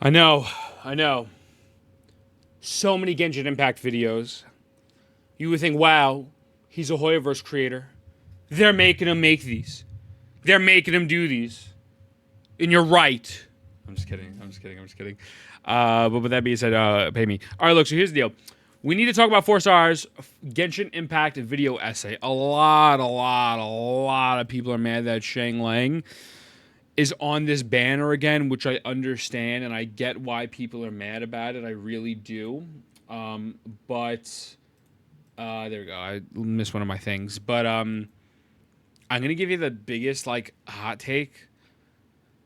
I know. I know. So many Genshin Impact videos. You would think, wow, he's a Hoyoverse creator. They're making him make these. They're making him do these. And you're right. I'm just kidding. I'm just kidding. I'm just kidding. But with that being said, pay me. All right, look, so here's the deal. We need to talk about 4 stars Genshin Impact video essay. A lot of people are mad that Shang Lang is on this banner again, which I understand and I get why people are mad about it. I really do. But there we go. I missed one of my things. But I'm gonna give you the biggest like hot take.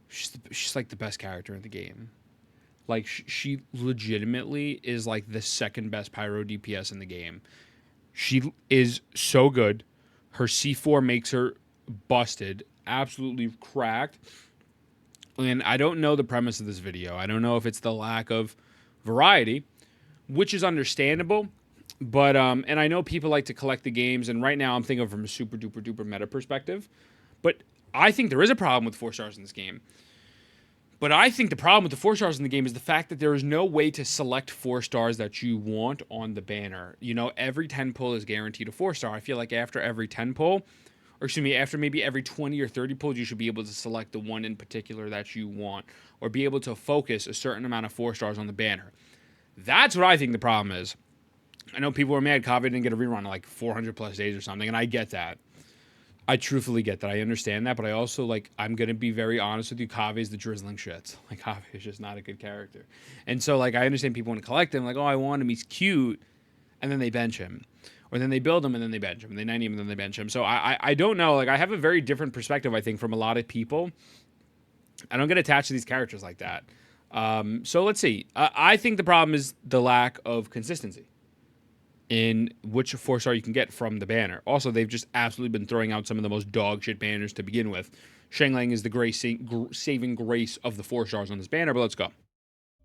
She's like the best character in the game. Like she legitimately is like the second best pyro DPS in the game. She is so good. Her C4 makes her busted, absolutely cracked. And I don't know the premise of this video. I don't know if it's the lack of variety, which is understandable. But and I know people like to collect the games, and right now I'm thinking from a super duper duper meta perspective. But I think there is a problem with 4 stars in this game. But I think the problem with the 4 stars in the game is the fact that there is no way to select 4 stars that you want on the banner. You know, every 10 pull is guaranteed a 4 star. I feel like after every 10 pull, or excuse me, after maybe every 20 or 30 pulls, you should be able to select the one in particular that you want, or be able to focus a certain amount of 4 stars on the banner. That's what I think the problem is. I know people are mad Kaveh didn't get a rerun in like 400 plus days or something, and I get that. I truthfully get that. I understand that, but I also like. I'm gonna be very honest with you. Kave's the drizzling shit. Like Kaveh is just not a good character, and so like I understand people want to collect him. Like, oh, I want him. He's cute, and then they bench him, or then they build him and then they bench him. They 90 him and then they bench him. So I don't know. Like I have a very different perspective. I think from a lot of people. I don't get attached to these characters like that. So let's see. I think the problem is the lack of consistency in which 4 star you can get from the banner. Also, they've just absolutely been throwing out some of the most dog shit banners to begin with. Shanglang is the saving grace of the 4 stars on this banner, but let's go.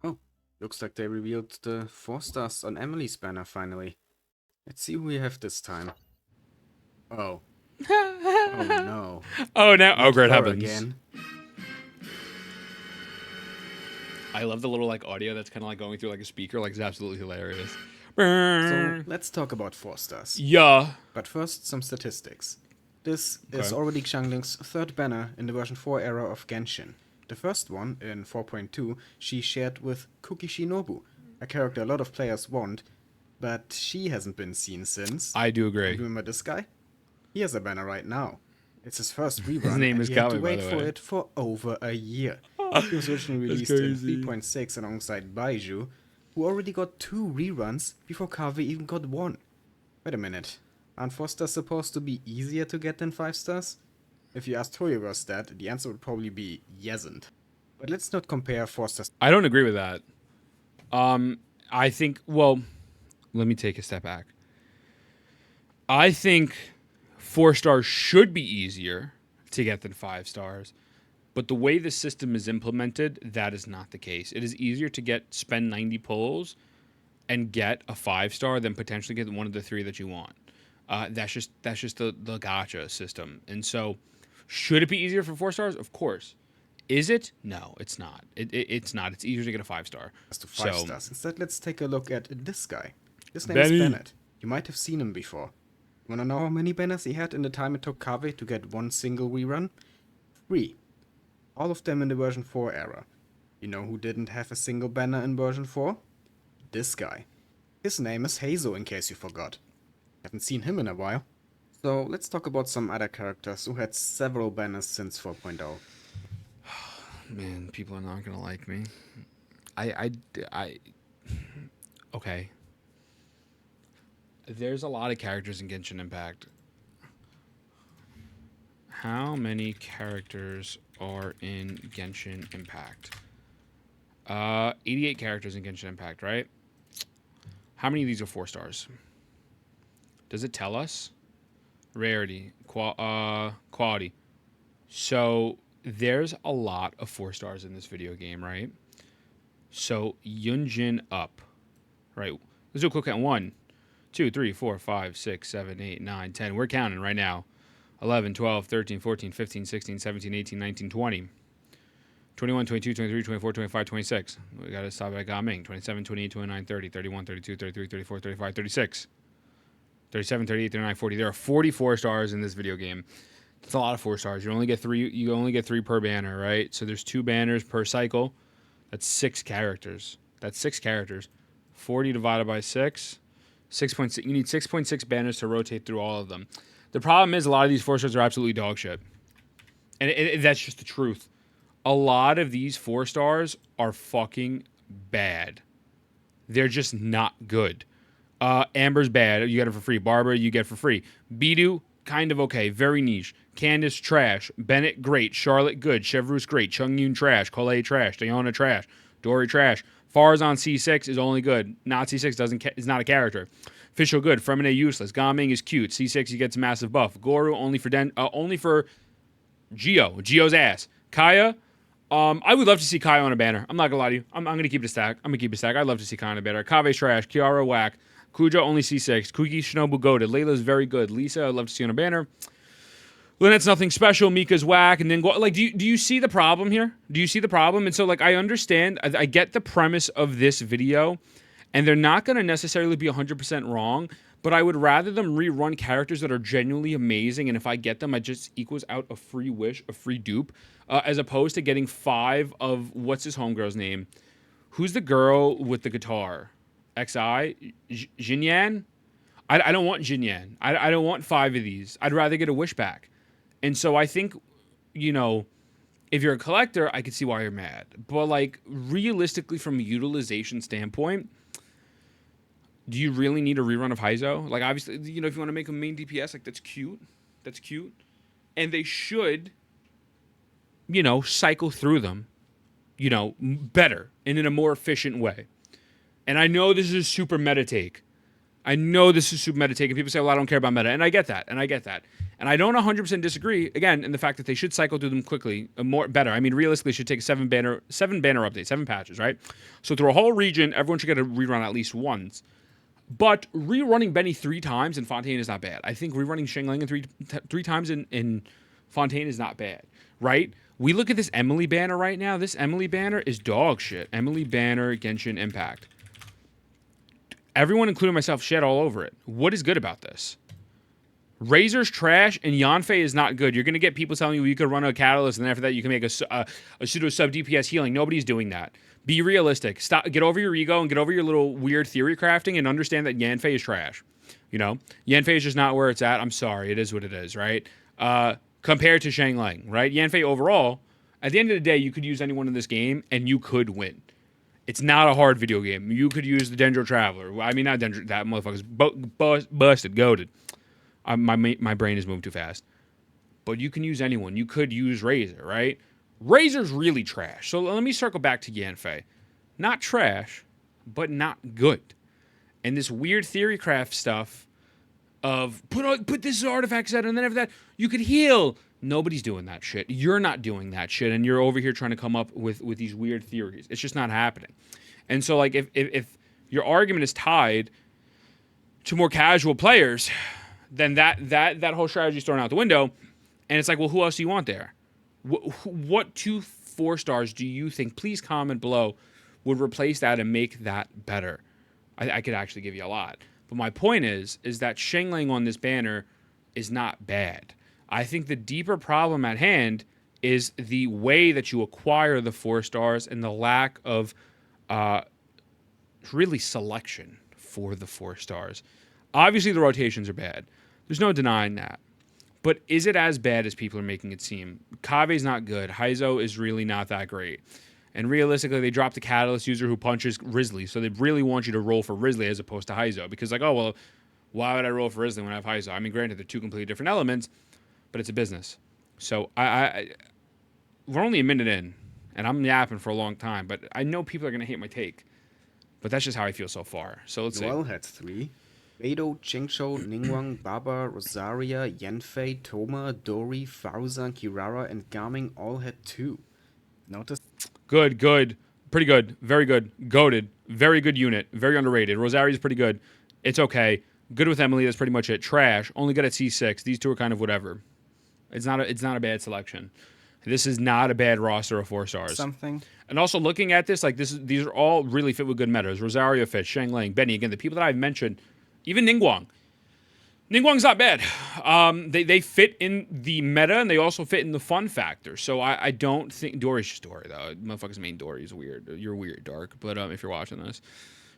Oh, looks like they revealed the 4 stars on Emily's banner finally. Let's see who we have this time. Oh. Oh no. Oh, now, oh, Not great her heavens. again. I love the little like audio that's kind of like going through like a speaker. Like it's absolutely hilarious. So let's talk about 4 stars. Yeah. But first, some statistics. This is Okay. already Xiangling's third banner in the version 4 era of Genshin. The first one, in 4.2, she shared with Kuki Shinobu, a character a lot of players want, but she hasn't been seen since. I do And agree. remember this guy? He has a banner right now. It's his first His rerun, name and is he had to Kami, by wait the for way. it for over a year. He was originally That's released in crazy. 3.6 alongside Baiju, who already got 2 reruns before Kaveh even got 1. Wait a minute. Aren't 4 stars supposed to be easier to get than 5 stars? If you asked Toyoverse that, the answer would probably be yesn't. But let's not compare 4 stars. I don't agree with that. I think, well, let me take a step back. I think 4 stars should be easier to get than 5 stars. But the way the system is implemented, that is not the case. It is easier to spend 90 pulls and get a 5 star than potentially get one of the 3 that you want. That's just the gotcha system. And so, should it be easier for 4 stars? Of course. Is it? No, it's not. It's not. It's easier to get a 5 star. To 5 So, stars. Instead, let's take a look at this guy. His name is Benny. Bennett. You might have seen him before. Wanna know how many banners he had in the time it took Kaveh to get 1 single rerun? 3. All of them in the version 4 era. You know who didn't have a single banner in version 4? This guy. His name is Hazo, in case you forgot. Haven't seen him in a while. So let's talk about some other characters who had several banners since 4.0. Man, people are not gonna like me. I. Okay. There's a lot of characters in Genshin Impact. How many characters are in Genshin Impact? 88 characters in Genshin Impact, right? How many of these are 4 stars? Does it tell us? Rarity, quality. So there's a lot of 4 stars in this video game, right? So Yunjin up, right? Let's do a quick count. 1, 2, 3, 4, 5, 6, 7, 8, 9, 10. We're counting right now. 11, 12, 13, 14, 15, 16, 17, 18, 19, 20. 21, 22, 23, 24, 25, 26. We got to stop at Gaming. 27, 28, 29, 30, 31, 32, 33, 34, 35, 36. 37, 38, 39, 40. There are 44 stars in this video game. That's a lot of 4 stars. You only get 3 per banner, right? So there's 2 banners per cycle. That's 6 characters. 40 divided by 6. 6.6. You need 6.6 banners to rotate through all of them. The problem is a lot of these 4 stars are absolutely dog shit. And that's just the truth. A lot of these 4 stars are fucking bad. They're just not good. Amber's bad. You get it for free. Barbara, you get for free. Bidu, kind of okay. Very niche. Candace, trash. Bennett, great. Charlotte, good. Chevroose, great. Chung-Yoon, trash. Colette, trash. Diona, trash. Dory, trash. Farzan, C6 is only good. Not C6 is not a character. Official, good. Fremine, useless. Gaming is cute. C6, he gets a massive buff. Goru, only for Geo. Geo's ass. Kaya, I would love to see Kaya on a banner. I'm not gonna lie to you. I'm gonna keep it a stack. I'd love to see Kaya on a banner. Kave's trash. Kiara, whack. Kujo, only C6. Kuki, Shinobu, goated. Layla's very good. Lisa, I'd love to see on a banner. Lynette's nothing special. Mika's whack. And then, do you see the problem here? Do you see the problem? And so, I understand. I get the premise of this video. And they're not going to necessarily be 100% wrong. But I would rather them rerun characters that are genuinely amazing. And if I get them, it just equals out a free wish, a free dupe. As opposed to getting 5 of, what's his homegirl's name? Who's the girl with the guitar? XI? Jinyan? I don't want Jinyan. I don't want 5 of these. I'd rather get a wish back. And so I think, if you're a collector, I could see why you're mad. But, realistically, from a utilization standpoint, do you really need a rerun of Heizo? Obviously, if you want to make a main DPS, that's cute. That's cute. And they should, cycle through them, better and in a more efficient way. And I know this is a super meta take. And people say, well, I don't care about meta. And I get that. And I don't 100% disagree, again, in the fact that they should cycle through them quickly, better. I mean, realistically, it should take 7 banner updates, 7 patches, right? So through a whole region, everyone should get a rerun at least once. But rerunning Benny 3 times in Fontaine is not bad. I think rerunning Shengling three times in Fontaine is not bad, right? We look at this Emily banner right now. This Emily banner is dog shit. Emily banner, Genshin Impact. Everyone, including myself, shed all over it. What is good about this? Razor's trash and Yanfei is not good. You're going to get people telling you could run a catalyst and after that you can make a pseudo sub DPS healing. Nobody's doing that. Be realistic. Stop. Get over your ego and get over your little weird theory crafting and understand that Yanfei is trash. Yanfei is just not where it's at. I'm sorry. It is what it is, right? Compared to Shanglang, right? Yanfei overall, at the end of the day, you could use anyone in this game and you could win. It's not a hard video game. You could use the Dendro Traveler. I mean, not Dendro. That motherfucker's busted, goated. My brain is moving too fast. But you can use anyone. You could use Razor, right? Razor's really trash. So let me circle back to Yanfei. Not trash, but not good. And this weird theory craft stuff of put this artifact set and then after that you could heal. Nobody's doing that shit. You're not doing that shit, and you're over here trying to come up with these weird theories. It's just not happening. And so, if your argument is tied to more casual players, then that whole strategy is thrown out the window. And it's well, who else do you want there? What 2 4 stars do you think? Please comment below. Would replace that and make that better? I could actually give you a lot. But my point is that Shengling on this banner is not bad. I think the deeper problem at hand is the way that you acquire the 4 stars and the lack of really selection for the 4 stars. Obviously, the rotations are bad. There's no denying that. But is it as bad as people are making it seem? Kave's not good. Heizo is really not that great. And realistically, they dropped the Catalyst user who punches Risley. So they really want you to roll for Risley as opposed to Heizo. Because why would I roll for Risley when I have Heizo? I mean, granted, they're 2 completely different elements. But it's a business. So we're only a minute in, and I'm yapping for a long time, but I know people are going to hate my take. But that's just how I feel so far. So let's see. Noel had 3. Beidou, Jingzhou, Ningguang, Baba, Rosaria, Yanfei, Toma, Dori, Fauzan, Kirara, and Gaming all had 2. Notice? Good. Pretty good. Very good. Goated. Very good unit. Very underrated. Rosaria's pretty good. It's okay. Good with Emily. That's pretty much it. Trash. Only good at C6. These 2 are kind of whatever. It's not a bad selection. This is not a bad roster of 4 stars. Something. And also looking at this, like these are all really fit with good metas. Rosario fits, Shang Lang, Benny. Again, the people that I've mentioned, even Ningguang. Ningguang's not bad. They fit in the meta and they also fit in the fun factor. So I don't think Dory's just Dory though. Motherfuckers mean Dory's weird. You're weird, Dark. But if you're watching this,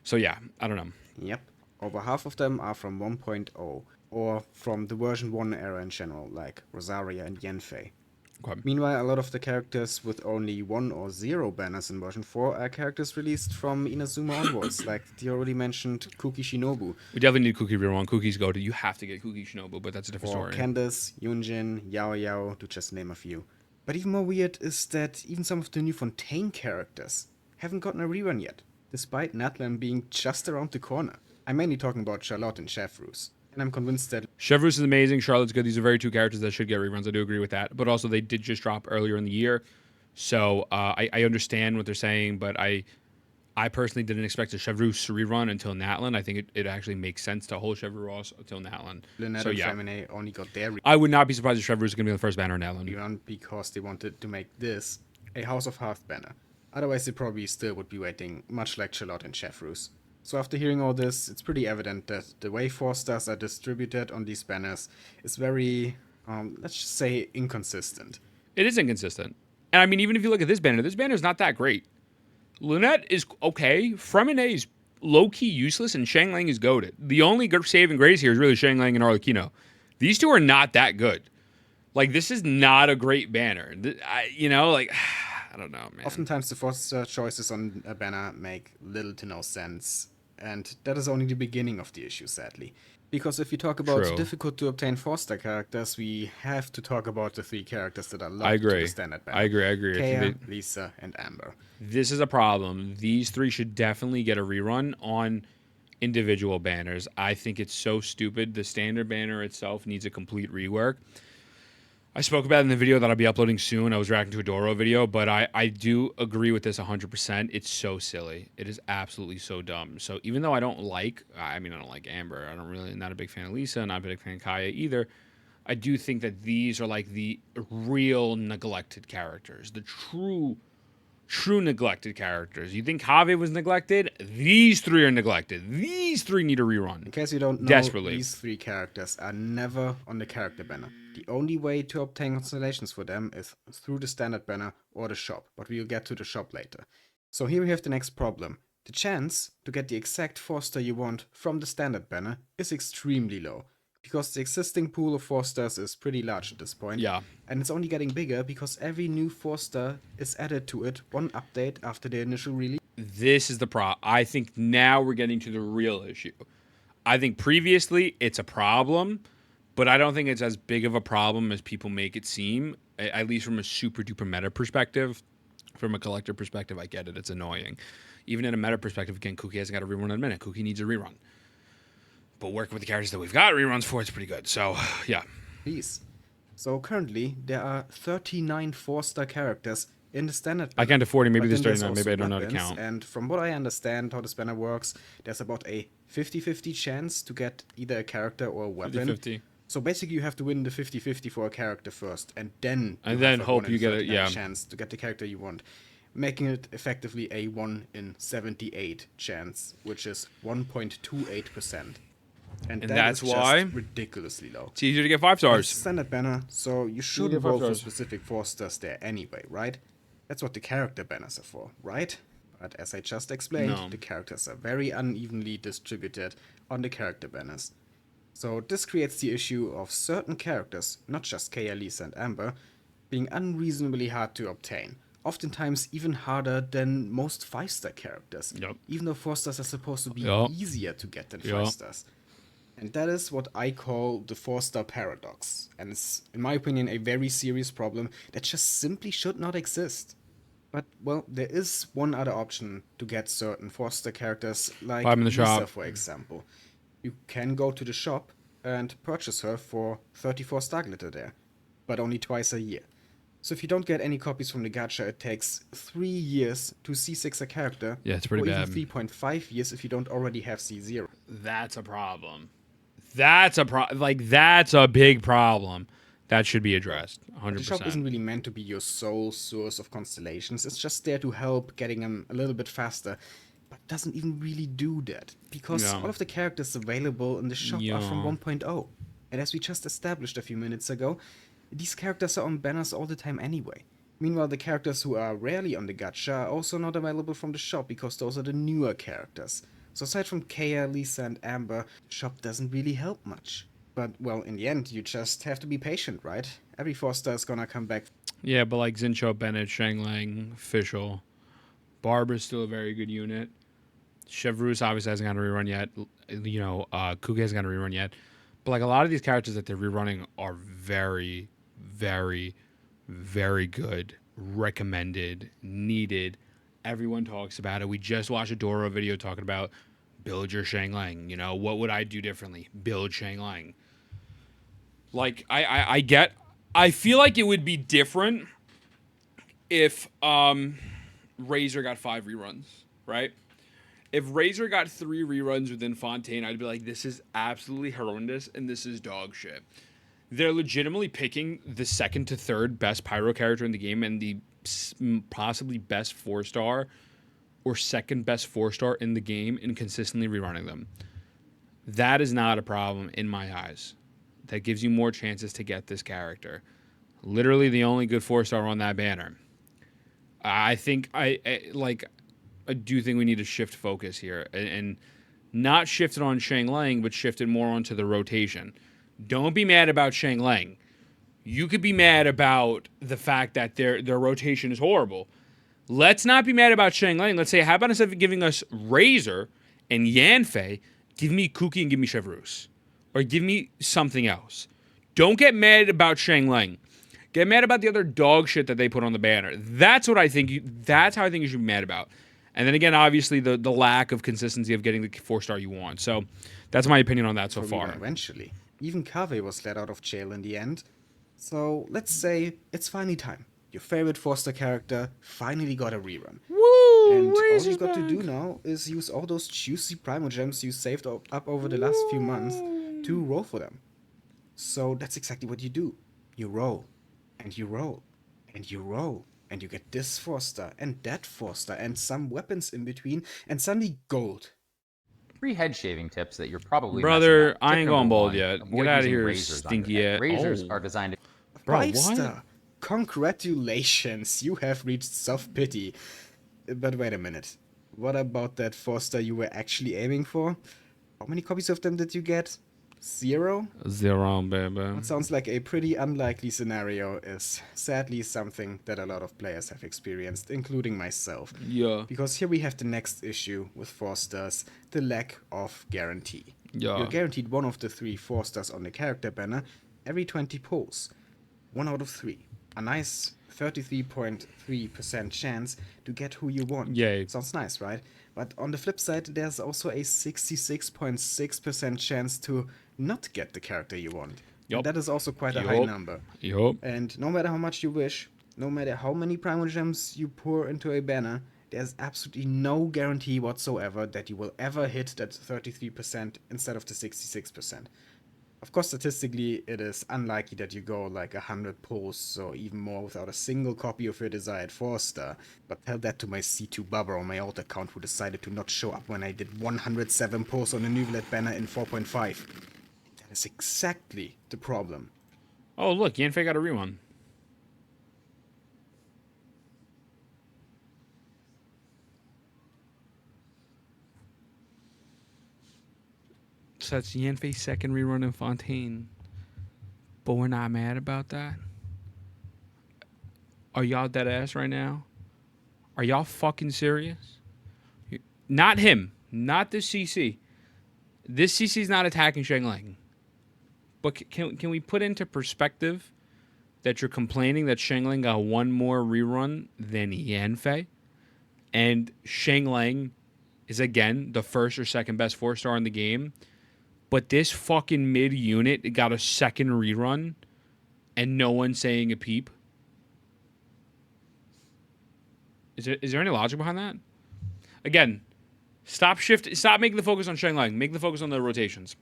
so yeah, I don't know. Yep. Over half of them are from 1.0 or from the version 1 era in general, like Rosaria and Yanfei. Okay. Meanwhile, a lot of the characters with only 1 or 0 banners in version 4 are characters released from Inazuma onwards, like the already mentioned Kuki Shinobu. We definitely need Kuki Real 1. Kuki's go to. You have to get Kuki Shinobu, but that's a different Or story. Candace, Yunjin, Yao Yao, to just name a few. But even more weird is that even some of the new Fontaine characters haven't gotten a rerun yet, despite Natlan being just around the corner. I'm mainly talking about Charlotte and Chevreuse. And I'm convinced that Chevreuse is amazing. Charlotte's good. These are very 2 characters that should get reruns. I do agree with that. But also, they did just drop earlier in the year. So I understand what they're saying, but I personally didn't expect a Chevreuse rerun until Natlan. I think it actually makes sense to hold Chevreuse until Natlan. Lynette So and yeah, Femine only got their I would not be surprised if Chevreuse is going to be the first banner in Natlan. rerun because they wanted to make this a House of Hearth banner. Otherwise, they probably still would be waiting, much like Charlotte and Chevreuse. So after hearing all this, it's pretty evident that the way 4 stars are distributed on these banners is very, let's just say, inconsistent. It is inconsistent. And I mean, even if you look at this banner is not that great. Lunette is okay. Fremine is low-key useless, and Shang Lang is goated. The only saving grace here is really Shang Lang and Arlecchino. These 2 are not that good. Like, this is not a great banner. I don't know, man. Oftentimes, the 4-star choices on a banner make little to no sense, and that is only the beginning of the issue, sadly. Because if you talk about True. difficult to obtain 4-star characters, we have to talk about the 3 characters that are locked I agree. to the standard banner. I agree. I Kea, think Lisa, and Amber. this is a problem. These 3 should definitely get a rerun on individual banners. I think it's so stupid. The standard banner itself needs a complete rework. I spoke about it in the video that I'll be uploading soon. I was reacting to a Doro video, but I do agree with this 100%. It's so silly. It is absolutely so dumb. So even though I don't like Amber. I'm not a big fan of Lisa, not a big fan of Kaya either. I do think that these are like the real neglected characters, the true neglected characters. You think Have was neglected? These 3 are neglected. These 3 need a rerun. In case you don't know, Desperately. these 3 characters are never on the character banner. The only way to obtain constellations for them is through the standard banner or the shop, but we'll get to the shop later. So here we have the next problem. The chance to get the exact 4-star you want from the standard banner is extremely low, because the existing pool of 4 stars is pretty large at this point. Yeah. And it's only getting bigger because every new 4-star is added to it, one update after the initial release. This is the problem. I think now we're getting to the real issue. I think previously it's a problem, but I don't think it's as big of a problem as people make it seem, at least from a super duper meta perspective. From a collector perspective, I get it. It's annoying. Even in a meta perspective, again, Kuki hasn't got a rerun in a minute. Kuki needs a rerun. But working with the characters that we've got reruns for, it's pretty good. So, yeah. Please. So currently, there are 39 4-star characters in the standard I can't afford it. Maybe but there's then 39. also Maybe I don't know how to weapons, count. And from what I understand how this banner works, there's about a 50-50 chance to get either a character or a weapon. 50-50. So basically you have to win the 50-50 for a character first, and then Hope you get it, yeah. chance to get the character you want, making it effectively a 1 in 78 chance, which is 1.28%. And that's is just why ridiculously low. It's easier to get 5 It's stars. standard banner, so you should get 5 roll for stars. specific 4-stars there anyway, right? That's what the character banners are for, right? But as I just explained, No. the characters are very unevenly distributed on the character banners. So this creates the issue of certain characters, not just Kea, Lisa, and Amber, being unreasonably hard to obtain. Oftentimes even harder than most 5-star characters. Yep. Even though 4-stars are supposed to be Yep. easier to get than Yep. 5-stars. And that is what I call the 4-star paradox. And it's, in my opinion, a very serious problem that just simply should not exist. But, well, there is one other option to get certain 4-star characters, like Buy 'em in the Lisa, shop. for example. You can go to the shop and purchase her for 34 star glitter there, but only twice a year. So if you don't get any copies from the gacha, it takes 3 years to C6 a character. Yeah, it's pretty or bad. even 3.5 years if you don't already have C0. That's a problem. That's a big problem. That should be addressed, The shop isn't 100%. really meant to be your sole source of constellations. It's just there to help getting them a little bit faster. But doesn't even really do that. Because Yeah. all of the characters available in the shop are from Yeah. 1.0. And as we just established a few minutes ago, these characters are on banners all the time anyway. Meanwhile, the characters who are rarely on the gacha are also not available from the shop because those are the newer characters. So aside from Kea, Lisa, and Amber, the shop doesn't really help much. But, well, in the end, you just have to be patient, right? Every 4-star is gonna come back. Yeah, but like Zincho, Bennett, Shang Lang, Fischl, Barbara's still a very good unit. Chevreuse obviously hasn't got a rerun yet. Kuge hasn't got a rerun yet. But like a lot of these characters that they're rerunning are very, very, very good, recommended, needed. Everyone talks about it. We just watched a Doro video talking about build your Shang Lang. What would I do differently? Build Shang Lang. Like I feel like it would be different if Razor got 5 reruns, right? If Razor got 3 reruns within Fontaine, I'd be like, this is absolutely horrendous and this is dog shit. They're legitimately picking the second to third best pyro character in the game and the possibly best 4-star or second best 4-star in the game and consistently rerunning them. That is not a problem in my eyes. That gives you more chances to get this character. Literally the only good 4-star on that banner. I think I do think we need to shift focus here and not shift it on Shang Lang, but shift it more onto the rotation. Don't be mad about Shang Lang. You could be mad about the fact that their rotation is horrible. Let's not be mad about Shang Lang. Let's say, how about instead of giving us Razor and Yanfei, give me Kuki and give me Chevreuse. Or give me something else. Don't get mad about Shang Lang. Get mad about the other dog shit that they put on the banner. That's what I think. That's how I think you should be mad about. And then again, obviously the lack of consistency of getting the 4-star you want. So that's my opinion on that so far. Eventually. Even Kave was let out of jail in the end. So let's say it's finally time. Your favorite 4-star character finally got a rerun. Woo! And all Razor's you got to back. do now is use all those juicy Primo Gems you saved up over the last few months to roll for them. So that's exactly what you do. You roll, and you roll, and you roll, and you get this 4-star, and that 4-star, and some weapons in between, and suddenly gold. 3 head shaving tips that you're probably Brother, messing up. I Tip ain't number going bald 1, yet. avoid Get out of using here, razors on your stinky head. ass. Razors Oh. are designed to Bro, 5-star! Congratulations, you have reached soft pity. But wait a minute. What about that 4-star you were actually aiming for? How many copies of them did you get? 0? 0, baby. What sounds like a pretty unlikely scenario is sadly something that a lot of players have experienced, including myself. Yeah. Because here we have the next issue with 4-stars, the lack of guarantee. Yeah. You're guaranteed one of the 3 4-stars on the character banner every 20 pulls. 1 out of 3. A nice 33.3% chance to get who you want. Yay. Sounds nice, right? But on the flip side, there's also a 66.6% chance to not get the character you want. Yup. And that is also quite a high Yup. number. Yup. And no matter how much you wish, no matter how many Primo Gems you pour into a banner, there's absolutely no guarantee whatsoever that you will ever hit that 33% instead of the 66%. Of course, statistically, it is unlikely that you go like 100 pulls or even more without a single copy of your desired 4-star. But tell that to my C2 Bubba on my old account who decided to not show up when I did 107 pulls on a Nuvelet banner in 4.5. That is exactly the problem. Oh, look, Yanfei got a rerun. So that's Yanfei's second rerun in Fontaine. But we're not mad about that. Are y'all dead ass right now? Are y'all fucking serious? Not him. Not this CC. This CC's not attacking Shang Lang. But can we put into perspective that you're complaining that Shang Lang got one more rerun than Yanfei? And Shang Lang is, again, the first or second best 4-star in the game. But this fucking mid unit got a second rerun and no one's saying a peep. Is there any logic behind that? Again, stop making the focus on Shang Lang. Make the focus on the rotations.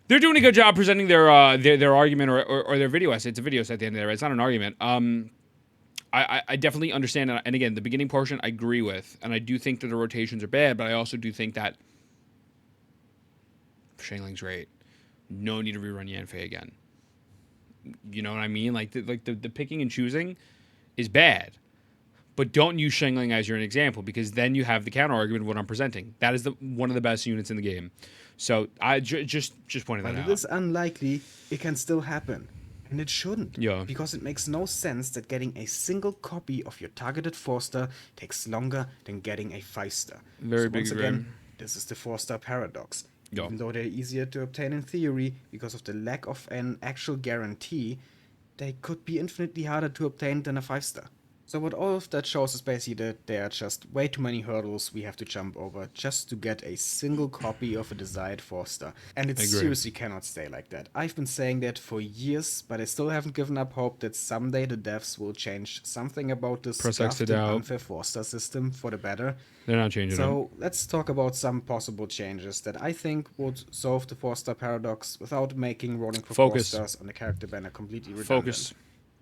They're doing a good job presenting their argument or their video essay. It's a video essay at the end of the day, right? It's not an argument. I definitely understand, and again, the beginning portion I agree with, and I do think that the rotations are bad, but I also do think that Shangling's great. No need to rerun Yanfei again. You know what I mean? Like the picking and choosing is bad, but don't use Shangling as your example, because then you have the counter argument of what I'm presenting. That is one of the best units in the game. So I just pointed that But out. it is unlikely it can still happen. And it shouldn't. Yeah. Because it makes no sense that getting a single copy of your targeted 4-star takes longer than getting a 5-star. Very So big once agree. again, this is the 4-star paradox. Yeah. Even though they're easier to obtain in theory, because of the lack of an actual guarantee, they could be infinitely harder to obtain than a 5-star. So what all of that shows is basically that there are just way too many hurdles we have to jump over just to get a single copy of a desired 4-star. And it Agree. seriously cannot stay like that. I've been saying that for years, but I still haven't given up hope that someday the devs will change something about this Press X to scuffed and doubt. unfair 4-star system for the better. They're not changing it. So let's talk about some possible changes that I think would solve the 4-star paradox without making rolling for Focus. 4-stars on the character banner completely redundant. Focus.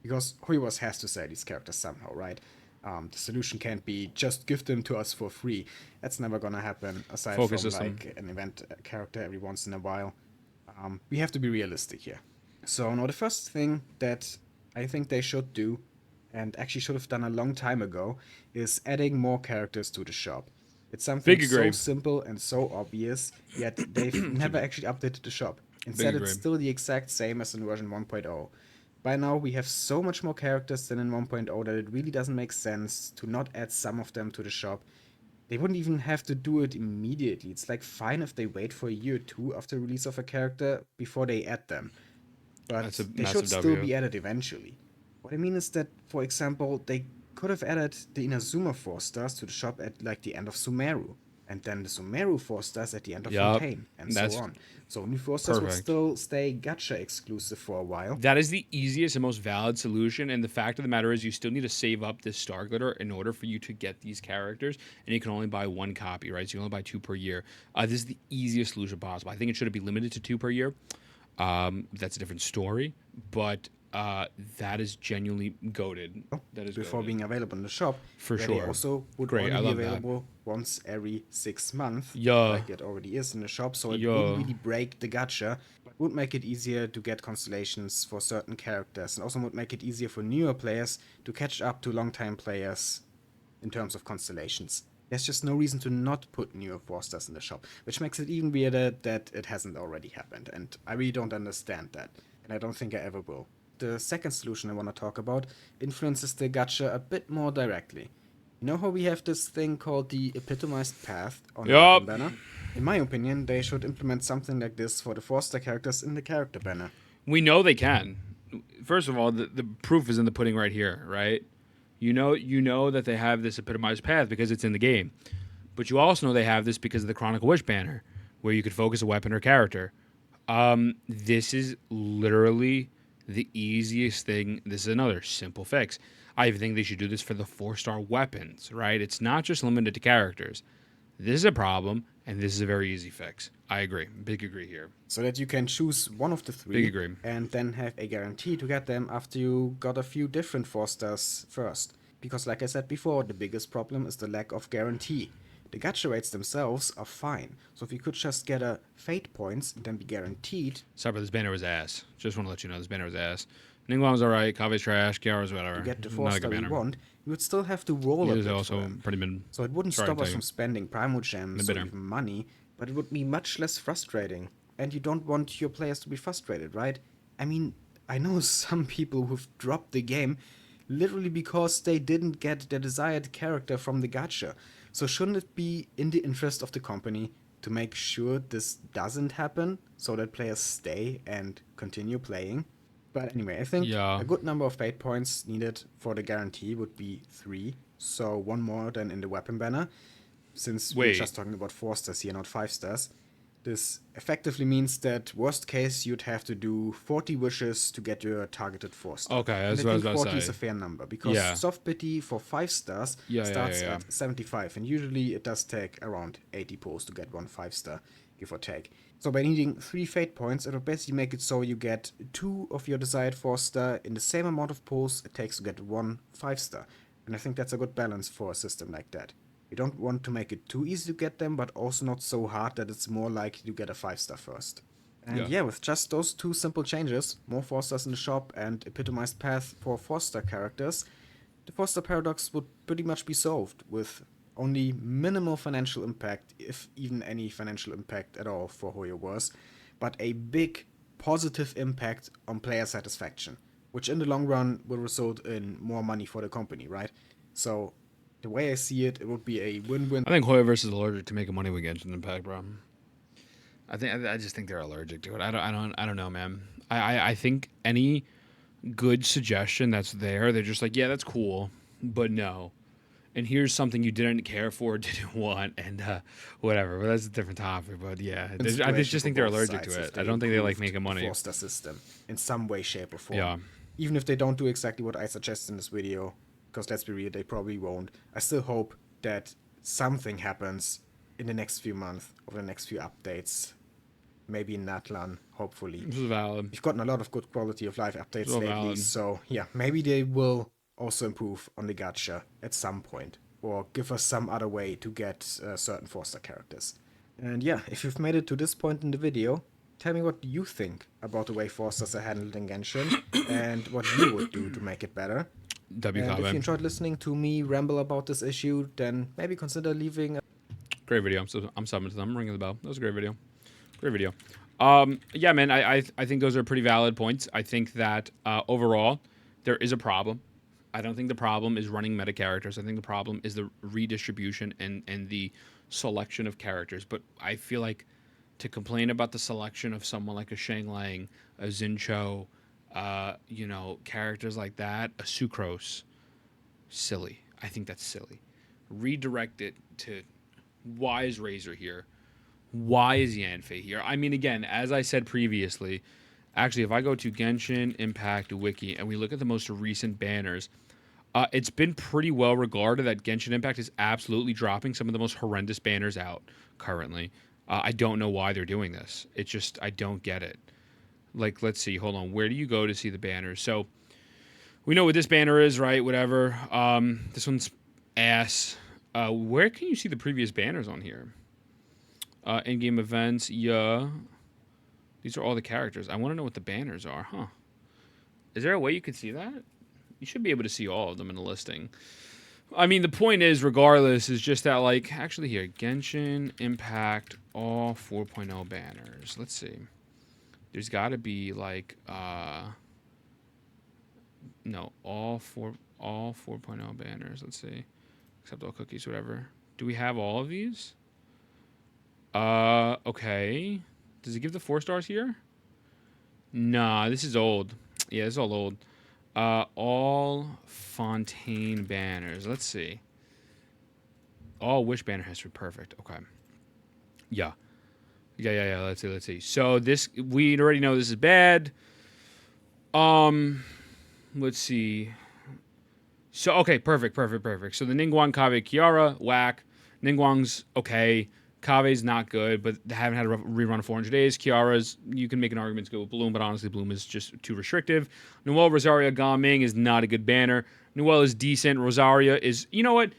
Because Huivos has to sell these characters somehow, right? The solution can't be just give them to us for free. That's never gonna happen, aside Focus from system. like an event character every once in a while. We have to be realistic here. So now the first thing that I think they should do, and actually should have done a long time ago, is adding more characters to the shop. It's something Big so agree. simple and so obvious, yet they've never actually updated the shop. Instead, agree. it's still the exact same as in version 1.0. By now, we have so much more characters than in 1.0 that it really doesn't make sense to not add some of them to the shop. They wouldn't even have to do it immediately. It's like fine if they wait for a year or two after release of a character before they add them. But That's a they massive should still W. be added eventually. What I mean is that, for example, they could have added the Inazuma 4-stars to the shop at like the end of Sumeru. And then the Sumeru 4-stars at the end of Yup. Fontaine, and That's so on. So new 4-stars would perfect. still stay gacha exclusive for a while. That is the easiest and most valid solution. And the fact of the matter is, you still need to save up this star glitter in order for you to get these characters. And you can only buy one copy, right? So you only buy 2 per year. This is the easiest solution possible. I think it should be limited to 2 per year. That's a different story. But that is genuinely goated. That is Before goated. being available in the shop. For where sure. They also would Great, I only love be that. available once every 6 months. Yeah. Like it already is in the shop, so it Yeah. wouldn't really break the gacha. But would make it easier to get constellations for certain characters. And also would make it easier for newer players to catch up to long-time players in terms of constellations. There's just no reason to not put newer 4-stars in the shop, which makes it even weirder that it hasn't already happened. And I really don't understand that. And I don't think I ever will. The second solution I want to talk about influences the gacha a bit more directly. You know how we have this thing called the epitomized path on the Yup. weapon banner? In my opinion, they should implement something like this for the 4-star characters in the character banner. We know they can. First of all, the proof is in the pudding right here, right? You know that they have this epitomized path because it's in the game. But you also know they have this because of the Chronicle Wish banner, where you could focus a weapon or character. This is literally the easiest thing. This is another simple fix. I even think they should do this for the 4-star weapons, right? It's not just limited to characters. This is a problem, and this is a very easy fix. I agree. Big agree here. So that you can choose one of the 3 Big agree. and then have a guarantee to get them after you got a few different 4-stars first. Because like I said before, the biggest problem is the lack of guarantee. The gacha rates themselves are fine, so if you could just get a fate points and then be guaranteed. Sorry, but this banner was ass. Just want to let you know this banner was ass. Ningguang was alright, Kave's trash, Kiara's whatever. To get the Not a 4-star good you banner. want, you would still have to roll a It is bit also for them. pretty mid. So it wouldn't Sorry stop to us tell from you. spending Primo Gems or bitter. even money, but it would be much less frustrating. And you don't want your players to be frustrated, right? I mean, I know some people who've dropped the game literally because they didn't get their desired character from the gacha. So shouldn't it be in the interest of the company to make sure this doesn't happen so that players stay and continue playing? But anyway, I think Yeah. a good number of fate points needed for the guarantee would be 3, so 1 more than in the weapon banner, since we're Wait. just talking about 4-stars here, not 5-stars. This effectively means that worst case you'd have to do 40 wishes to get your targeted 4-star. Okay, And that's what I was think about to 40 is say. a fair number because Yeah. soft pity for 5-stars Yeah, starts yeah. at 75, and usually it does take around 80 pulls to get one 5-star, give or take. So by needing 3 fate points, it will basically make it so you get 2 of your desired 4-star in the same amount of pulls it takes to get 1 5-star. And I think that's a good balance for a system like that. You don't want to make it too easy to get them, but also not so hard that it's more likely to get a 5-star first. And yeah, with just those 2 simple changes, more 4-stars in the shop and epitomized path for 4-star characters, the 4-star paradox would pretty much be solved, with only minimal financial impact, if even any financial impact at all for Hoyo Wars, but a big positive impact on player satisfaction, which in the long run will result in more money for the company, right? So the way I see it, it would be a win-win. I think Hoyoverse is allergic to making money with Genshin Impact, bro. I just think they're allergic to it. I don't know, man. I think any good suggestion that's there, they're just like, yeah, that's cool, but no. And here's something you didn't care for, didn't want, and whatever. But that's a different topic. But yeah, I just think they're allergic to it. I don't think they like making money. The 4-star system in some way, shape, or form. Yeah. Even if they don't do exactly what I suggest in this video, because let's be real, they probably won't. I still hope that something happens in the next few months, over the next few updates. Maybe in Natlan, hopefully. This is valid. We've gotten a lot of good quality of life updates lately, valid. so yeah, maybe they will also improve on the gacha at some point, or give us some other way to get certain 4-star characters. And yeah, if you've made it to this point in the video, tell me what you think about the way 4-stars are handled in Genshin, and what you would do to make it better. And if you enjoyed listening to me ramble about this issue, then maybe consider leaving a great video. I'm subbing to them. I'm ringing the bell. That was a great video. Great video. Yeah, man, I think those are pretty valid points. I think that overall, there is a problem. I don't think the problem is running meta characters. I think the problem is the redistribution and the selection of characters. But I feel like to complain about the selection of someone like a Shang Lang, a Zincho, characters like that, a Sucrose, silly. I think that's silly. Redirect it to why is Razor here? Why is Yanfei here? I mean, again, as I said previously, actually, if I go to Genshin Impact Wiki and we look at the most recent banners, it's been pretty well regarded that Genshin Impact is absolutely dropping some of the most horrendous banners out currently. I don't know why they're doing this. It's just, I don't get it. Like, let's see. Hold on. Where do you go to see the banners? So, we know what this banner is, right? Whatever. This one's ass. Where can you see the previous banners on here? In-game events, yeah. These are all the characters. I want to know what the banners are, huh? Is there a way you could see that? You should be able to see all of them in the listing. I mean, the point is, regardless, is just that, like, actually here, Genshin Impact, all 4.0 banners. Let's see. There's got to be, like, no, all 4.0 banners. Let's see. Except all cookies, whatever. Do we have all of these? Okay. Does it give the 4 stars here? Nah, this is old. Yeah, this is all old. All Fontaine banners. Let's see. All Wish banner history. Perfect. Okay. Yeah. Yeah. Let's see. So this, we already know this is bad. Let's see. So, okay, perfect. So the Ningguang, Kave, Kiara, whack. Ningguang's okay. Kave's not good, but they haven't had a rerun of 400 days. Kiara's, you can make an argument to go with Bloom, but honestly, Bloom is just too restrictive. Noelle, Rosaria, Ga Ming is not a good banner. Noelle is decent. Rosaria is, you know what?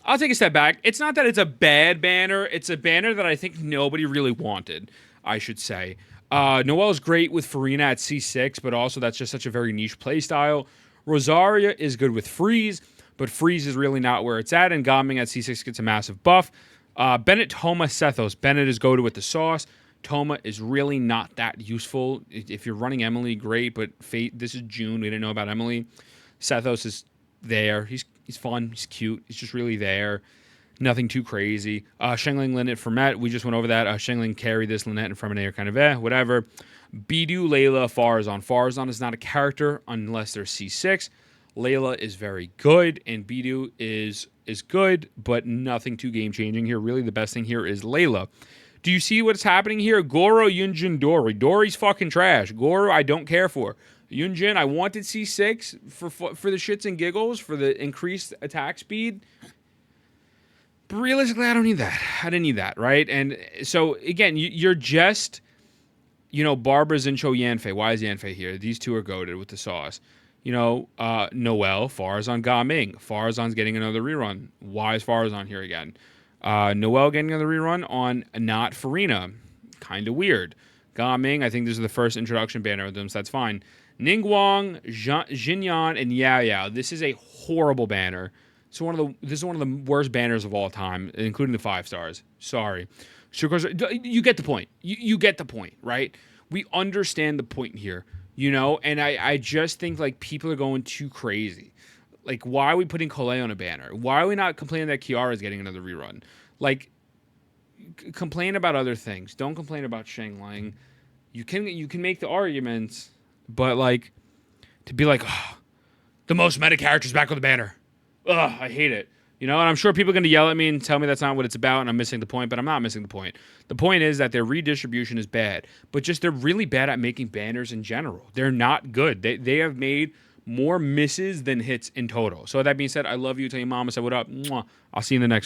I'll take a step back. It's not that it's a bad banner. It's a banner that I think nobody really wanted, I should say. Noelle's great with Farina at C6, but also that's just such a very niche playstyle. Rosaria is good with Freeze, but Freeze is really not where it's at, and Ga Ming at C6 gets a massive buff. Bennett, Toma, Sethos. Bennett is go-to with the sauce. Toma is really not that useful. If you're running Emily, great, but this is June. We didn't know about Emily. Sethos is there. He's fun. He's cute. He's just really there. Nothing too crazy. Shengling, Lynette, Fermet. We just went over that. Shengling carried this. Lynette and Fermet are kind of whatever. Bidu, Layla, Farazan. Farazan is not a character unless they're C6. Layla is very good, and Bidu is good, but nothing too game-changing here. Really, the best thing here is Layla. Do you see what's happening here? Goro, Yunjin, Dori. Dori's fucking trash. Goro, I don't care for. Yunjin, I wanted C6 for the shits and giggles, for the increased attack speed. But realistically, I don't need that. I didn't need that, right? And so again, you're just, Barbara Zincho Yanfei. Why is Yanfei here? These two are goated with the sauce. Noel, Farazan, Ga Ming. Farazan's getting another rerun. Why is Farazan here again? Noel getting another rerun on Not Farina. Kind of weird. Ga Ming, I think this is the first introduction banner of them, so that's fine. Ningguang, Jinyan, and Yao Yao. This is a horrible banner. This is one of the worst banners of all time, including the 5 stars. Sorry. You get the point. You get the point, right? We understand the point here, and I just think like people are going too crazy. Like, why are we putting Colette on a banner? Why are we not complaining that Kiara is getting another rerun? Like, complain about other things. Don't complain about Shang Lang. You can make the arguments, but like to be like, oh, the most meta characters back on the banner. Ugh, I hate it. And I'm sure people are going to yell at me and tell me that's not what it's about and I'm missing the point, but I'm not missing the point. The point is that their redistribution is bad, but just they're really bad at making banners in general. They're not good. They have made more misses than hits in total. So that being said, I love you. Tell your mom I said what up. Mwah. I'll see you in the next one.